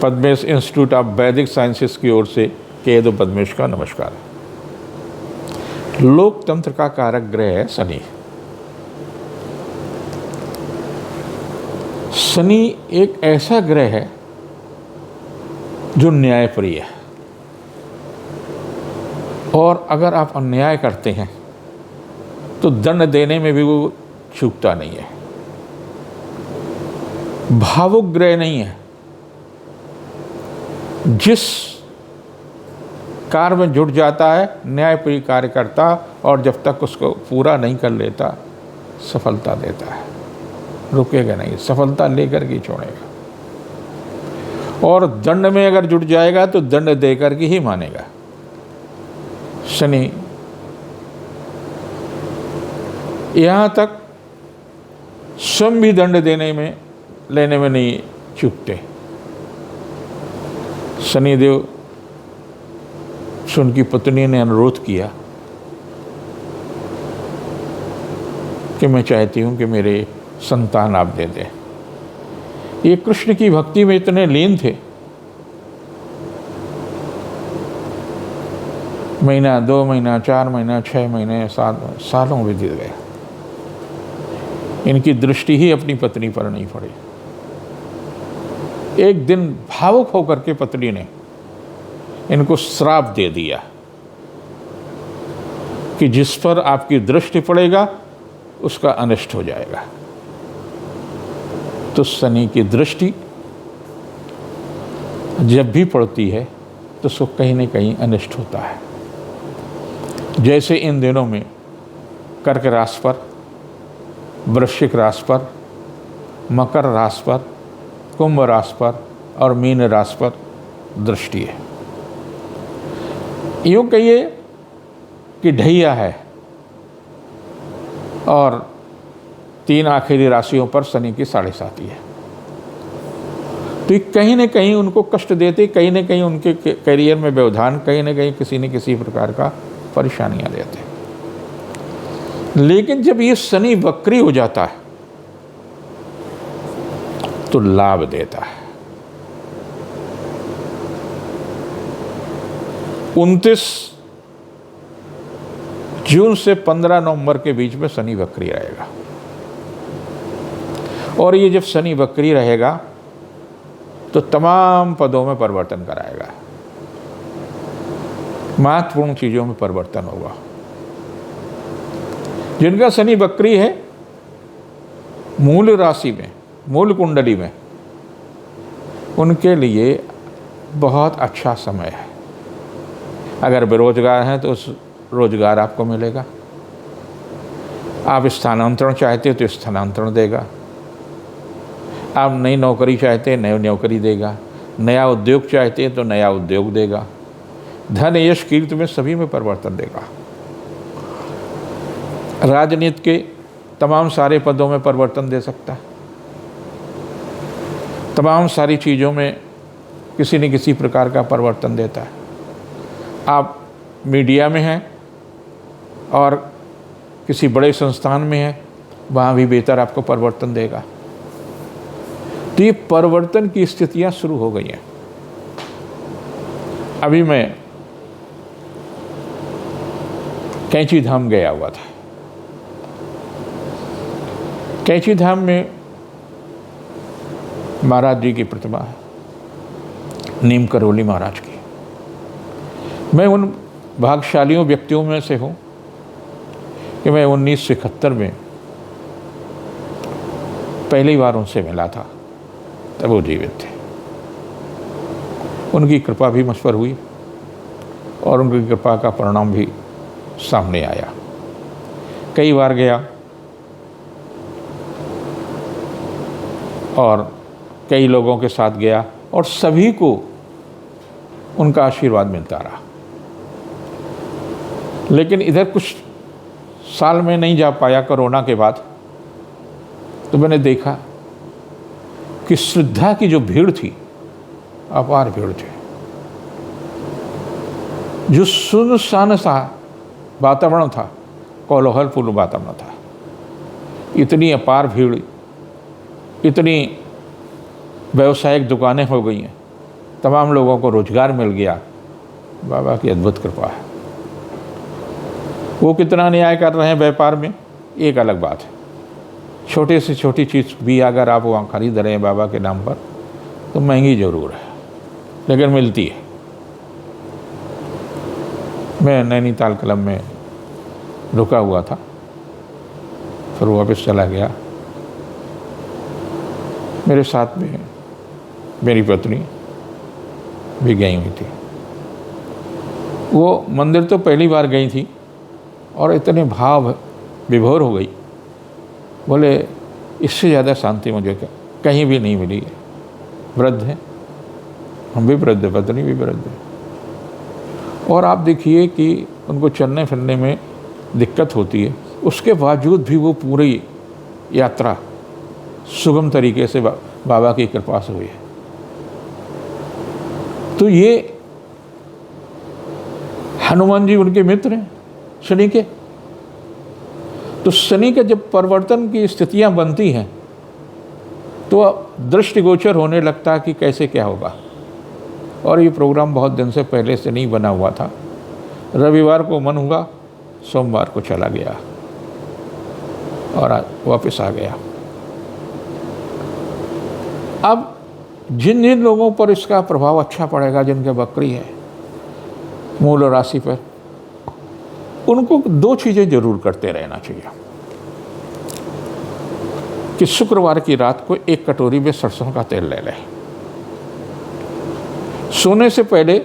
Padmesh institute of वैदिक sciences की ओर से केतु पद्मेश का नमस्कार। लोकतंत्र का कारक ग्रह है शनि। शनि एक ऐसा ग्रह है जो न्यायप्रिय है, और अगर आप अन्याय करते हैं तो दंड देने में भी वो चूकता नहीं है। भावुक ग्रह नहीं है। जिस कार्य में जुट जाता है न्यायप्रिय कार्य करता, और जब तक उसको पूरा नहीं कर लेता सफलता देता है, रुकेगा नहीं, सफलता लेकर के छोड़ेगा। और दंड में अगर जुट जाएगा तो दंड देकर के ही मानेगा। शनि यहाँ तक स्वयं भी दंड लेने में नहीं चूकते। शनिदेव से उनकी पत्नी ने अनुरोध किया कि मैं चाहती हूँ कि मेरे संतान आप दे दें। ये कृष्ण की भक्ति में इतने लीन थे, महीना, 2 महीना, 4 महीना, 6 महीने, 7 सालों बीत गए। इनकी दृष्टि ही अपनी पत्नी पर नहीं पड़ी। एक दिन भावुक होकर के पत्नी ने इनको श्राप दे दिया कि जिस पर आपकी दृष्टि पड़ेगा उसका अनिष्ट हो जाएगा। तो शनि की दृष्टि जब भी पड़ती है तो उसको कहीं न कहीं अनिष्ट होता है। जैसे इन दिनों में कर्क राशि पर, वृश्चिक राशि पर, मकर राशि पर, कुंभ राशि पर और मीन राशि पर दृष्टि है। यूँ कहिए कि ढैया है, और 3 आखिरी राशियों पर शनि की 7.5 है। तो ये कहीं न कहीं उनको कष्ट देते, कहीं न कहीं उनके करियर में व्यवधान, कहीं न कहीं किसी न किसी प्रकार का परेशानियां देते। लेकिन जब ये शनि वक्री हो जाता है तो लाभ देता है। 29 जून से 15 नवंबर के बीच में शनि वक्री रहेगा, और ये जब शनि वक्री रहेगा तो तमाम पदों में परिवर्तन कराएगा। महत्वपूर्ण चीजों में परिवर्तन होगा। जिनका शनि वक्री है मूल राशि में, मूल कुंडली में, उनके लिए बहुत अच्छा समय है। अगर बेरोजगार हैं तो उस रोजगार आपको मिलेगा। आप स्थानांतरण चाहते हो तो स्थानांतरण देगा। आप नई नौकरी चाहते हैं, नई नौकरी देगा। नया उद्योग चाहते हैं तो नया उद्योग देगा। धन, यश, कीर्ति में सभी में परिवर्तन देगा। राजनीति के तमाम सारे पदों में परिवर्तन दे सकता है। तमाम सारी चीज़ों में किसी न किसी प्रकार का परिवर्तन देता है। आप मीडिया में हैं और किसी बड़े संस्थान में हैं, वहाँ भी बेहतर आपको परिवर्तन देगा। तो ये परिवर्तन की स्थितियाँ शुरू हो गई हैं। अभी मैं कैंची धाम गया हुआ था। कैंची धाम में महाराज जी की प्रतिमा है, नीम करोली महाराज की। मैं उन भाग्यशालियों व्यक्तियों में से हूँ कि मैं 1971 में पहली बार उनसे मिला था, तब वो जीवित थे। उनकी कृपा भी मुझ पर हुई और उनकी कृपा का परिणाम भी सामने आया। कई बार गया और कई लोगों के साथ गया, और सभी को उनका आशीर्वाद मिलता रहा। लेकिन इधर कुछ साल में नहीं जा पाया कोरोना के बाद। तो मैंने देखा कि श्रद्धा की जो भीड़ थी, अपार भीड़ थी। जो सुनसान सा वातावरण था, कोलाहलपूर्ण वातावरण था, इतनी अपार भीड़, इतनी व्यावसायिक दुकानें हो गई हैं, तमाम लोगों को रोजगार मिल गया। बाबा की अद्भुत कृपा है। वो कितना न्याय कर रहे हैं व्यापार में, एक अलग बात है। छोटे से छोटी चीज़ भी अगर आप वहाँ खरीद रहे हैं बाबा के नाम पर, तो महंगी ज़रूर है, लेकिन मिलती है। मैं नैनीताल क्लब में रुका हुआ था, फिर वापस चला गया। मेरे साथ में मेरी पत्नी भी गई हुई थी। वो मंदिर तो पहली बार गई थी और इतने भाव विभोर हो गई, बोले इससे ज़्यादा शांति मुझे कहीं भी नहीं मिली है। वृद्ध हैं, हम भी वृद्ध हैं, पत्नी भी वृद्ध है, और आप देखिए कि उनको चलने फिरने में दिक्कत होती है, उसके बावजूद भी वो पूरी यात्रा सुगम तरीके से बाबा की कृपा से हुई है। तो ये हनुमान जी उनके मित्र हैं शनि के। तो शनि के जब परिवर्तन की स्थितियां बनती हैं तो दृष्टिगोचर होने लगता है कि कैसे क्या होगा। और ये प्रोग्राम बहुत दिन से पहले से नहीं बना हुआ था। रविवार को मन हुआ, सोमवार को चला गया और आज वापस आ गया। अब जिन जिन लोगों पर इसका प्रभाव अच्छा पड़ेगा, जिनके बकरी है मूल राशि पर, उनको दो चीज़ें जरूर करते रहना चाहिए कि शुक्रवार की रात को एक कटोरी में सरसों का तेल ले लें। सोने से पहले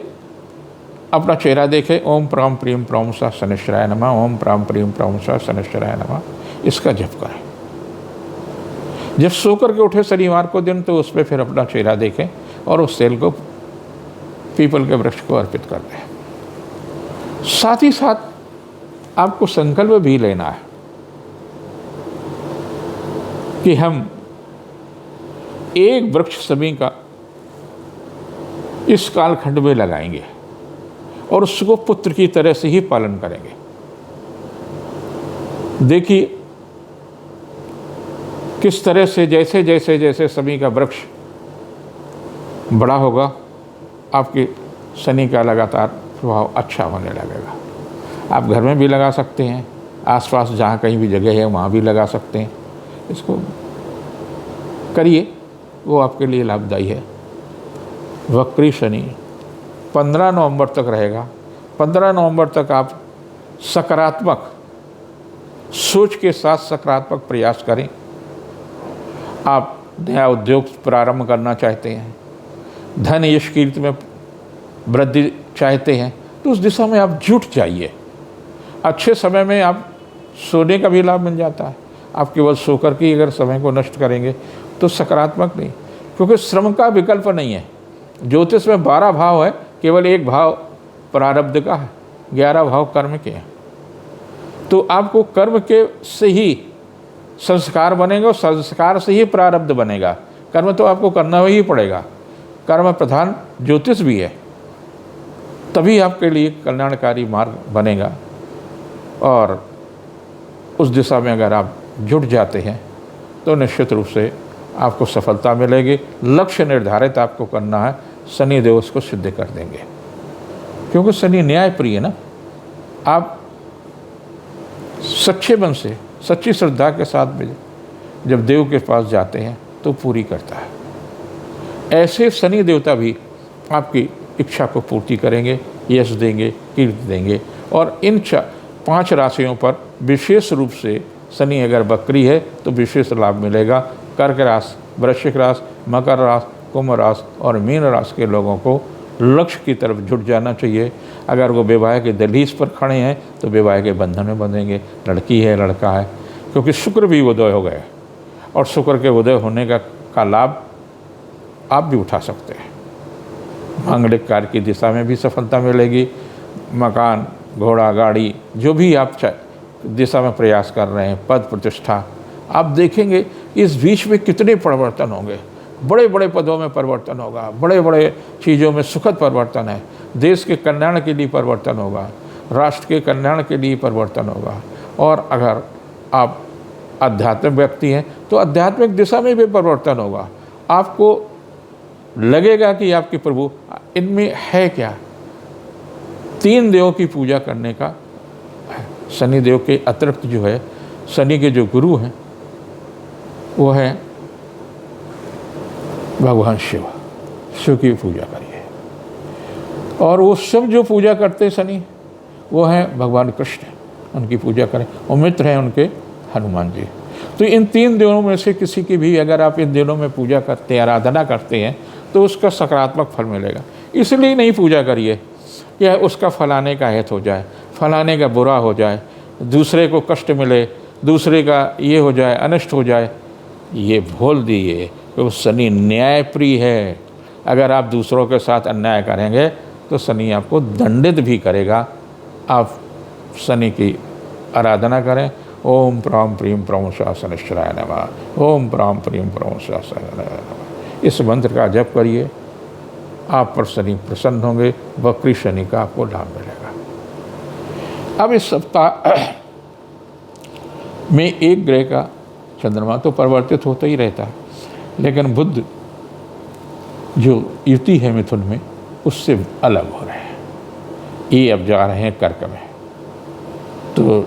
अपना चेहरा देखें, ओम प्राम प्रीम प्राम सा शनिश्चराय नमः, ओम प्राम प्रीम प्राम सा शनिश्चराय नमः, इसका जप करें। जब सोकर के उठे शनिवार को दिन, तो उस पर फिर अपना चेहरा देखें और उस तेल को पीपल के वृक्ष को अर्पित कर दें। साथ ही साथ आपको संकल्प भी लेना है कि हम एक वृक्ष सभी का इस कालखंड में लगाएंगे और उसको पुत्र की तरह से ही पालन करेंगे। देखिए किस तरह से जैसे जैसे जैसे सभी का वृक्ष बड़ा होगा, आपके शनि का लगातार प्रभाव अच्छा होने लगेगा। आप घर में भी लगा सकते हैं, आसपास जहाँ कहीं भी जगह है वहाँ भी लगा सकते हैं। इसको करिए, वो आपके लिए लाभदायी है। वक्री शनि 15 नवंबर तक रहेगा। 15 नवंबर तक आप सकारात्मक सोच के साथ सकारात्मक प्रयास करें। आप नया उद्योग प्रारंभ करना चाहते हैं, धन यश कीर्ति में वृद्धि चाहते हैं, तो उस दिशा में आप जुट जाइए। अच्छे समय में आप सोने का भी लाभ मिल जाता है। आप केवल सोकर के अगर समय को नष्ट करेंगे तो सकारात्मक नहीं, क्योंकि श्रम का विकल्प नहीं है। ज्योतिष में 12 भाव है, केवल एक भाव प्रारब्ध का है, 11 भाव कर्म के हैं। तो आपको कर्म के से ही संस्कार बनेगा और संस्कार से ही प्रारब्ध बनेगा। कर्म तो आपको करना ही पड़ेगा, कर्म प्रधान ज्योतिष भी है, तभी आपके लिए कल्याणकारी मार्ग बनेगा। और उस दिशा में अगर आप जुट जाते हैं तो निश्चित रूप से आपको सफलता मिलेगी। लक्ष्य निर्धारित आपको करना है, शनि देव उसको सिद्ध कर देंगे, क्योंकि शनि न्याय प्रिय है ना। आप सच्चे मन से, सच्ची श्रद्धा के साथ में जब देव के पास जाते हैं तो पूरी करता है। ऐसे शनि देवता भी आपकी इच्छा को पूर्ति करेंगे, यश देंगे, कीर्ति देंगे। और इन 5 राशियों पर विशेष रूप से शनि अगर बकरी है तो विशेष लाभ मिलेगा। कर्क राशि, वृश्चिक राशि, मकर राशि, कुंभ राशि और मीन राशि के लोगों को लक्ष्य की तरफ जुट जाना चाहिए। अगर वो विवाह के दहलीज पर खड़े हैं तो विवाह के बंधन में बंधेंगे, लड़की है लड़का है, क्योंकि शुक्र भी उदय हो गए और शुक्र के उदय होने का लाभ आप भी उठा सकते हैं। मांगलिक कार्य की दिशा में भी सफलता मिलेगी। मकान, घोड़ा, गाड़ी, जो भी आप दिशा में प्रयास कर रहे हैं, पद प्रतिष्ठा, आप देखेंगे इस बीच में कितने परिवर्तन होंगे। बड़े बड़े पदों में परिवर्तन होगा, बड़े बड़े चीज़ों में सुखद परिवर्तन है। देश के कल्याण के लिए परिवर्तन होगा, राष्ट्र के कल्याण के लिए परिवर्तन होगा। और अगर आप आध्यात्मिक व्यक्ति हैं तो आध्यात्मिक दिशा में भी परिवर्तन होगा। आपको लगेगा कि आपके प्रभु, इनमें है क्या? 3 देवों की पूजा करने का है। शनि देव के अतिरिक्त जो है, शनि के जो गुरु हैं वो है भगवान शिव। शिव की पूजा करिए। और वो सब जो पूजा करते शनि, वो हैं भगवान कृष्ण, उनकी पूजा करें। और मित्र हैं उनके हनुमान जी। तो इन 3 दिनों में से किसी की भी अगर आप इन दिनों में पूजा करते हैं, आराधना करते हैं, तो उसका सकारात्मक फल मिलेगा। इसलिए नहीं पूजा करिए कि उसका फलाने का हित हो जाए, फलाने का बुरा हो जाए, दूसरे को कष्ट मिले, दूसरे का ये हो जाए, अनिष्ट हो जाए। ये भूल दिए कि शनि न्यायप्रिय है। अगर आप दूसरों के साथ अन्याय करेंगे तो शनि आपको दंडित भी करेगा। आप शनि की आराधना करें। ओम प्राम प्रीम प्रमोशा शनिश्चराय नमः। ओम प्राम प्रीम प्रमोशा शनिश्चराय नमः। इस मंत्र का जप करिए, आप पर शनि प्रसन्न होंगे। वक्री शनि का आपको लाभ मिलेगा। अब इस सप्ताह में एक ग्रह का, चंद्रमा तो परिवर्तित होता ही रहता है, लेकिन बुध जो युति है मिथुन में, उससे अलग हो रहे हैं। ये अब जा रहे हैं कर्क में। तो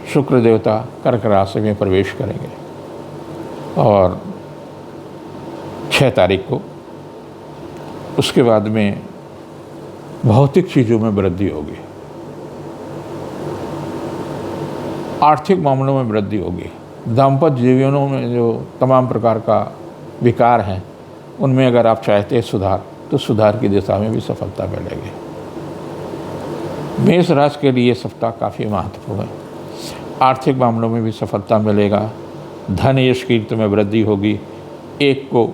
शुक्र देवता कर्क राशि में प्रवेश करेंगे और 6 तारीख को। उसके बाद में भौतिक चीज़ों में वृद्धि होगी, आर्थिक मामलों में वृद्धि होगी, दाम्पत्य जीवनों में जो तमाम प्रकार का विकार हैं उनमें अगर आप चाहते हैं सुधार, तो सुधार की दिशा में भी सफलता मिलेगी। मेष राशि के लिए सप्ताह काफ़ी महत्वपूर्ण है। आर्थिक मामलों में भी सफलता मिलेगा, धन यश कीर्ति में वृद्धि होगी। एक को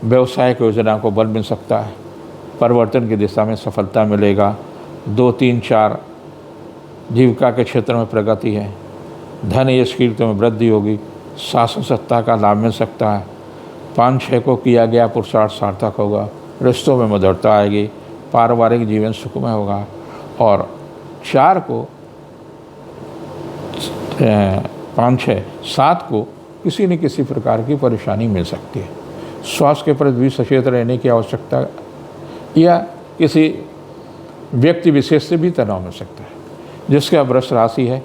व्यवसायिक योजना को बल मिल सकता है, परिवर्तन की दिशा में सफलता मिलेगा। 2, 3, 4 जीविका के क्षेत्र में प्रगति है, धन यश कीर्ति में वृद्धि होगी, शासन सत्ता का लाभ मिल सकता है। 5, 6 को किया गया पुरुषार्थ सार्थक होगा, रिश्तों में मधुरता आएगी, पारिवारिक जीवन सुखमय होगा। और 4 को 5, 6, 7 को किसी न किसी प्रकार की परेशानी मिल सकती है। स्वास्थ्य के प्रति भी सचेत रहने की आवश्यकता, या किसी व्यक्ति विशेष से भी तनाव मिल सकता है। जिसका वृष राशि है,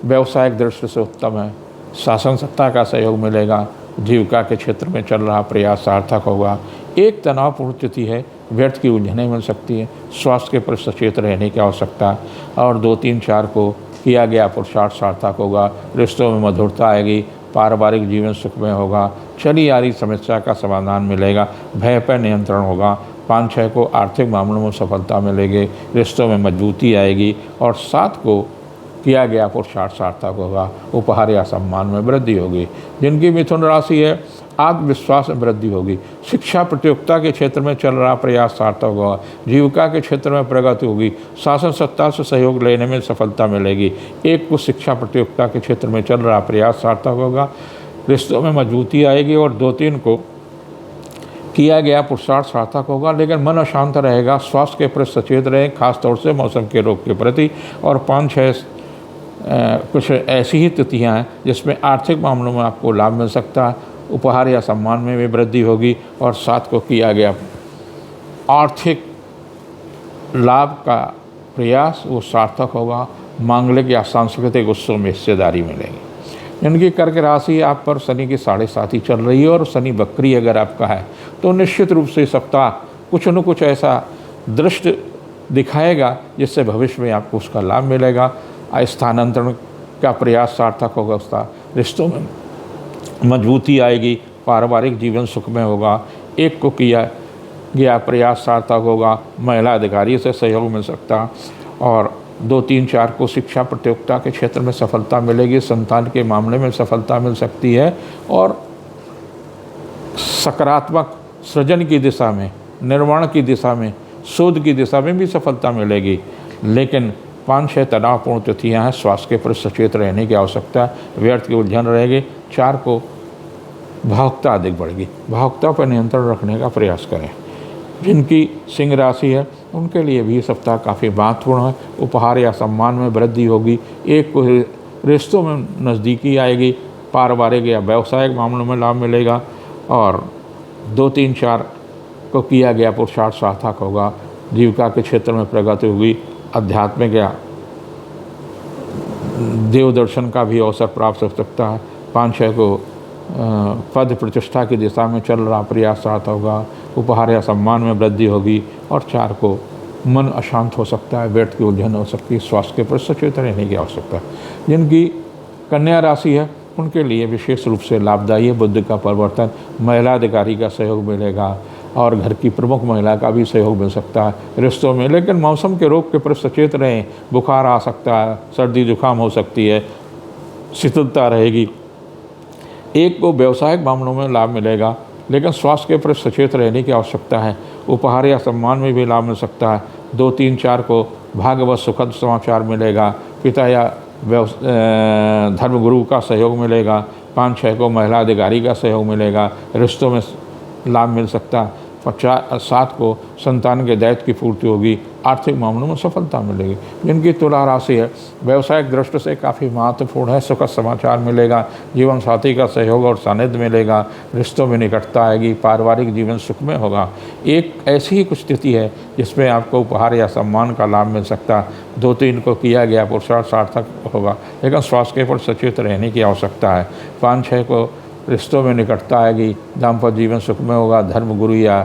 व्यवसायिक दृष्टि से उत्तम है, शासन सत्ता का सहयोग मिलेगा, जीविका के क्षेत्र में चल रहा प्रयास सार्थक होगा। एक तनावपूर्ण स्थिति है, व्यर्थ की उलझनें मिल सकती है, स्वास्थ्य के प्रति सचेत रहने की आवश्यकता। और 2, 3, 4 को किया गया पुरुषार्थ सार्थक होगा, रिश्तों में मधुरता आएगी, पारिवारिक जीवन सुखमय होगा, चली आ रही समस्या का समाधान मिलेगा, भय पर नियंत्रण होगा। 5, 6 को आर्थिक मामलों में सफलता मिलेगी, रिश्तों में मजबूती आएगी। और 7 को किया गया पुरुषार्थ सार्थक होगा, उपहार या सम्मान में वृद्धि होगी। जिनकी मिथुन राशि है, आत्मविश्वास में वृद्धि होगी, शिक्षा प्रतियोगिता के क्षेत्र में चल रहा प्रयास सार्थक होगा, जीविका के क्षेत्र में प्रगति होगी, शासन सत्ता से सहयोग लेने में सफलता मिलेगी। 1 को शिक्षा प्रतियोगिता के क्षेत्र में चल रहा प्रयास सार्थक होगा, रिश्तों में मजबूती आएगी। और 2, 3 को किया गया पुरुषार्थ सार्थक होगा, लेकिन मन अशांत रहेगा, स्वास्थ्य के प्रति सचेत रहें, खासतौर से मौसम के रोग के प्रति। और 5, 6 कुछ ऐसी ही तिथियाँ हैं जिसमें आर्थिक मामलों में आपको लाभ मिल सकता है, उपहार या सम्मान में भी वृद्धि होगी। और 7 को किया गया आर्थिक लाभ का प्रयास वो सार्थक होगा, मांगलिक या सांस्कृतिक उत्सव में हिस्सेदारी मिलेगी। जिनकी कर्क राशि आप पर शनि की 7.5 चल रही है और शनि वक्री अगर आपका है, तो निश्चित रूप से सप्ताह कुछ न कुछ ऐसा दृष्टि दिखाएगा जिससे भविष्य में आपको उसका लाभ मिलेगा। स्थानांतरण का प्रयास सार्थक होगा, उसका रिश्तों में मजबूती आएगी, पारिवारिक जीवन सुखमय होगा। 1 को किया गया प्रयास सार्थक होगा, महिला अधिकारी से सहयोग मिल सकता। और 2, 3, 4 को शिक्षा प्रतियोगिता के क्षेत्र में सफलता मिलेगी, संतान के मामले में सफलता मिल सकती है। और सकारात्मक सृजन की दिशा में, निर्माण की दिशा में, शोध की दिशा में भी सफलता मिलेगी। लेकिन 5, 6 तनावपूर्ण तिथियाँ हैं, स्वास्थ्य के प्रति सचेत रहने की आवश्यकता है, व्यर्थ की उलझन रहेगी। 4 को भावुकता अधिक बढ़ेगी, भावुकता पर नियंत्रण रखने का प्रयास करें। जिनकी सिंह राशि है उनके लिए भी सप्ताह काफ़ी महत्वपूर्ण है, उपहार या सम्मान में वृद्धि होगी। 1 को रिश्तों में नज़दीकी आएगी, पारिवारिक या व्यावसायिक मामलों में लाभ मिलेगा। और 2, 3, 4 को किया गया पुरुषार्थ सार्थक होगा, जीविका के क्षेत्र में प्रगति होगी, आध्यात्मिक या देव दर्शन का भी अवसर प्राप्त हो सकता है। 5-6 को पद प्रतिष्ठा की दिशा में चल रहा प्रयास सार्थक होगा, उपहार या सम्मान में वृद्धि होगी। और 4 को मन अशांत हो सकता है, पेट की उलझन हो सकती है, स्वास्थ्य के प्रति सचेत रहने की आवश्यकता है। जिनकी कन्या राशि है उनके लिए विशेष रूप से लाभदायी है, बुद्धि का परिवर्तन, महिला अधिकारी का सहयोग मिलेगा और घर की प्रमुख महिला का भी सहयोग मिल सकता है रिश्तों में। लेकिन मौसम के रोग के प्रति सचेत रहें, बुखार आ सकता है, सर्दी जुकाम हो सकती है, शीतलता रहेगी। 1 को व्यवसायिक मामलों में लाभ मिलेगा, लेकिन स्वास्थ्य के प्रति सचेत रहने की आवश्यकता है। उपहार या सम्मान में भी लाभ मिल सकता है। 2, 3, 4 को भाग्यवश सुखद समाचार मिलेगा, पिता या धर्मगुरु का सहयोग मिलेगा। 5-6 को महिला अधिकारी का सहयोग मिलेगा, रिश्तों में लाभ मिल सकता है। 7 को संतान के दायित्व की पूर्ति होगी, आर्थिक मामलों में सफलता मिलेगी। जिनकी तुला राशि है व्यवसायिक दृष्टि से काफ़ी महत्वपूर्ण है, सुखद समाचार मिलेगा, जीवन साथी का सहयोग और सानिध्य मिलेगा, रिश्तों में निकटता आएगी, पारिवारिक जीवन सुखमय होगा। एक ऐसी ही कुछ स्थिति है जिसमें आपको उपहार या सम्मान का लाभ मिल सकता है। 2-3 को किया गया पुरुषार्थ सार्थक होगा, लेकिन स्वास्थ्य पर सचेत रहने की आवश्यकता है। 5-6 को रिश्तों में निकटता आएगी, दाम्पत्य जीवन सुखमय होगा, धर्मगुरु या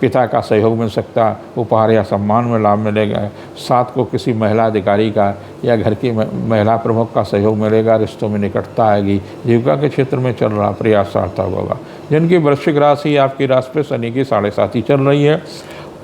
पिता का सहयोग मिल सकता, उपहार या सम्मान में लाभ मिलेगा। 7 को किसी महिला अधिकारी का या घर की महिला प्रमुख का सहयोग मिलेगा, रिश्तों में निकटता आएगी, जीविका के क्षेत्र में चल रहा प्रयास सार्थक होगा। जिनकी वृश्चिक राशि आपकी राशि पे शनि की 7.5 चल रही है,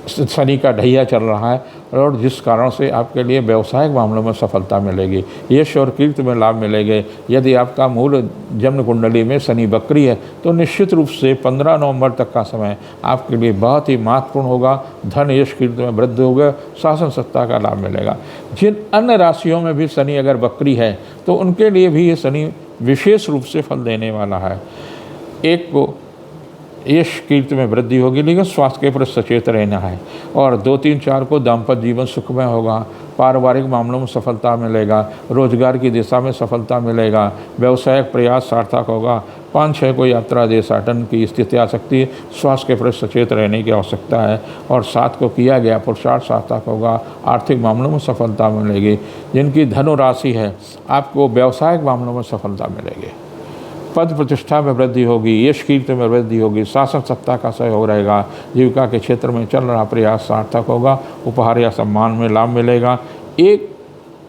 शनि का ढैया चल रहा है और जिस कारण से आपके लिए व्यवसायिक मामलों में सफलता मिलेगी, यश और कीर्ति में लाभ मिलेंगे। यदि आपका मूल जन्म कुंडली में शनि वक्री है तो निश्चित रूप से 15 नवंबर तक का समय आपके लिए बहुत ही महत्वपूर्ण होगा। धन यश कीर्ति में वृद्धि होगा, शासन सत्ता का लाभ मिलेगा। जिन अन्य राशियों में भी शनि अगर वक्री है तो उनके लिए भी ये शनि विशेष रूप से फल देने वाला है। 1 को यश कीर्ति में वृद्धि होगी, लेकिन स्वास्थ्य के प्रति सचेत रहना है। और 2, 3, 4 को दाम्पत्य जीवन सुखमय होगा, पारिवारिक मामलों में सफलता मिलेगा, रोजगार की दिशा में सफलता मिलेगा, व्यवसायिक प्रयास सार्थक होगा। 5-6 को यात्रा देशाटन की स्थिति आ सकती है, स्वास्थ्य के प्रति सचेत रहने की आवश्यकता है। और 7 को किया गया पुरुषार्थ सार्थक होगा, आर्थिक मामलों में सफलता मिलेगी। जिनकी धनु राशि है आपको व्यवसायिक मामलों में सफलता मिलेगी, पद प्रतिष्ठा में वृद्धि होगी, यश कीर्ति में वृद्धि होगी, शासन सत्ता का सहयोग रहेगा, जीविका के क्षेत्र में चल रहा प्रयास सार्थक होगा, उपहार या सम्मान में लाभ मिलेगा। 1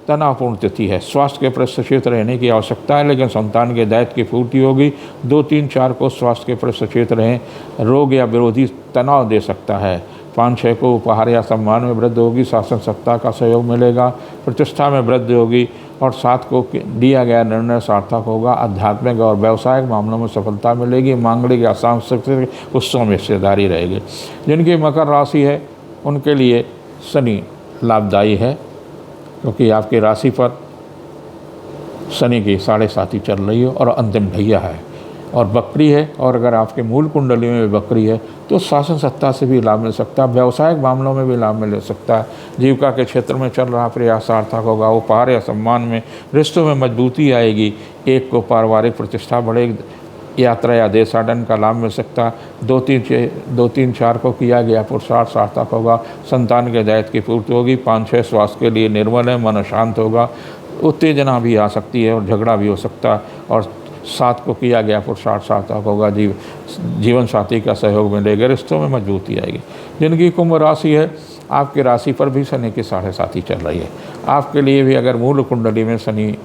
तनावपूर्ण तिथि है, स्वास्थ्य के प्रति सचेत रहने की आवश्यकता है, लेकिन संतान के दायित्व की पूर्ति होगी। 2, 3, 4 को स्वास्थ्य के प्रति सचेत रहें, रोग या विरोधी तनाव दे सकता है। 5-6 को उपहार या सम्मान में वृद्धि होगी, शासन सत्ता का सहयोग मिलेगा, प्रतिष्ठा में वृद्धि होगी। और 7 को दिया गया निर्णय सार्थक होगा, आध्यात्मिक और व्यवसायिक मामलों में सफलता मिलेगी, मांगलिक या सांस्कृतिक उत्सवों में हिस्सेदारी रहेगी। जिनकी मकर राशि है उनके लिए शनि लाभदायी है, क्योंकि आपकी राशि पर शनि की 7.5 चल रही है और अंतिम ढैया है और वक्री है। और अगर आपके मूल कुंडली में वक्री है तो शासन सत्ता से भी लाभ मिल सकता है, व्यवसायिक मामलों में भी लाभ मिल सकता है, जीविका के क्षेत्र में चल रहा प्रयास सार्थक होगा, उपहार या सम्मान में, रिश्तों में मजबूती आएगी। 1 को पारिवारिक प्रतिष्ठा बढ़ेगी, यात्रा या देशाटन का लाभ मिल सकता है। 2, 3, 4 को किया गया पुरुषार्थ सार्थक होगा, संतान के दायित्व की पूर्ति होगी। 5-6 स्वास्थ्य के लिए निर्मल है, मन शांत होगा, उत्तेजना भी आ सकती है और झगड़ा भी हो सकता है। और 7 को किया गया पुरुषार्थ सार्थक होगा, जीवन साथी का सहयोग मिलेगा, रिश्तों में मजबूती आएगी। जिनकी कुंभ राशि है आपकी राशि पर भी शनि की 7.5 चल रही है, आपके लिए भी अगर मूल कुंडली में शनि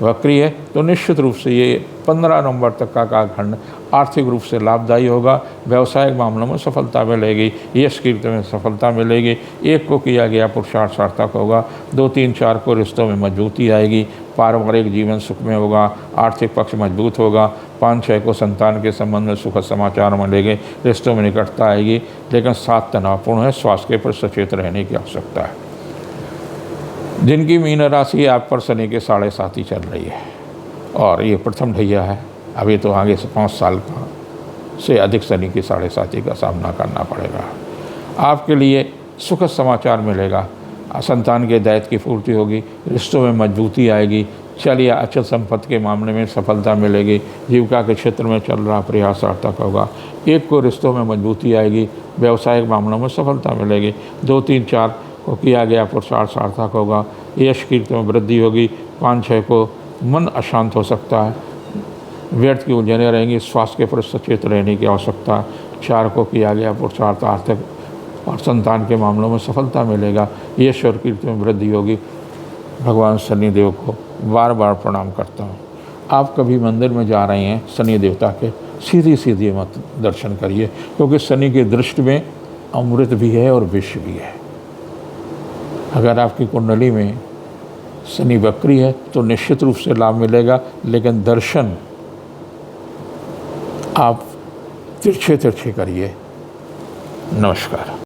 वक्री है तो निश्चित रूप से ये 15 नवंबर तक का कालखंड आर्थिक रूप से लाभदायी होगा, व्यवसायिक मामलों में सफलता मिलेगी, यश कीर्ति में सफलता मिलेगी। 1 को किया गया पुरुषार्थ सार्थक होगा, 2, 3, 4 को रिश्तों में मजबूती आएगी, पारिवारिक जीवन सुखमय होगा, आर्थिक पक्ष मजबूत होगा। 5-6 को संतान के संबंध में सुखद समाचार मिलेंगे, रिश्तों में निकटता आएगी, लेकिन 7 तनावपूर्ण है, स्वास्थ्य पर सचेत रहने की आवश्यकता है। जिनकी मीन राशि आप पर शनि के 7.5 चल रही है और ये प्रथम ढैया है, अभी तो आगे से 5 साल का से अधिक शनि की 7.5 का सामना करना पड़ेगा। आपके लिए सुखद समाचार मिलेगा, संतान के दायित्व की पूर्ति होगी, रिश्तों में मजबूती आएगी, चल या अचल संपत्ति के मामले में सफलता मिलेगी, जीविका के क्षेत्र में चल रहा प्रयास सार्थक होगा। 1 को रिश्तों में मजबूती आएगी, व्यवसायिक मामलों में सफलता मिलेगी। 2, 3, 4 को किया गया पुरुषार्थ सार्थक होगा। यश कीर्ति में वृद्धि होगी। 5, 6 को मन अशांत हो सकता है, व्यर्थ की उलझनें रहेंगी, स्वास्थ्य के प्रति सचेत रहने की आवश्यकता। 4 को किया गया पुरुषार्थ आर्थिक और संतान के मामलों में सफलता मिलेगा। यश और कीर्ति में वृद्धि होगी। भगवान शनिदेव को बार बार प्रणाम करता हूँ। आप कभी मंदिर में जा रहे हैं शनि देवता के, सीधी सीधी मत दर्शन करिए, क्योंकि शनि की दृष्टि में अमृत भी है और विष भी है। अगर आपकी कुंडली में शनि वक्री है तो निश्चित रूप से लाभ मिलेगा, लेकिन दर्शन आप तिरछे तिरछे करिए। नमस्कार।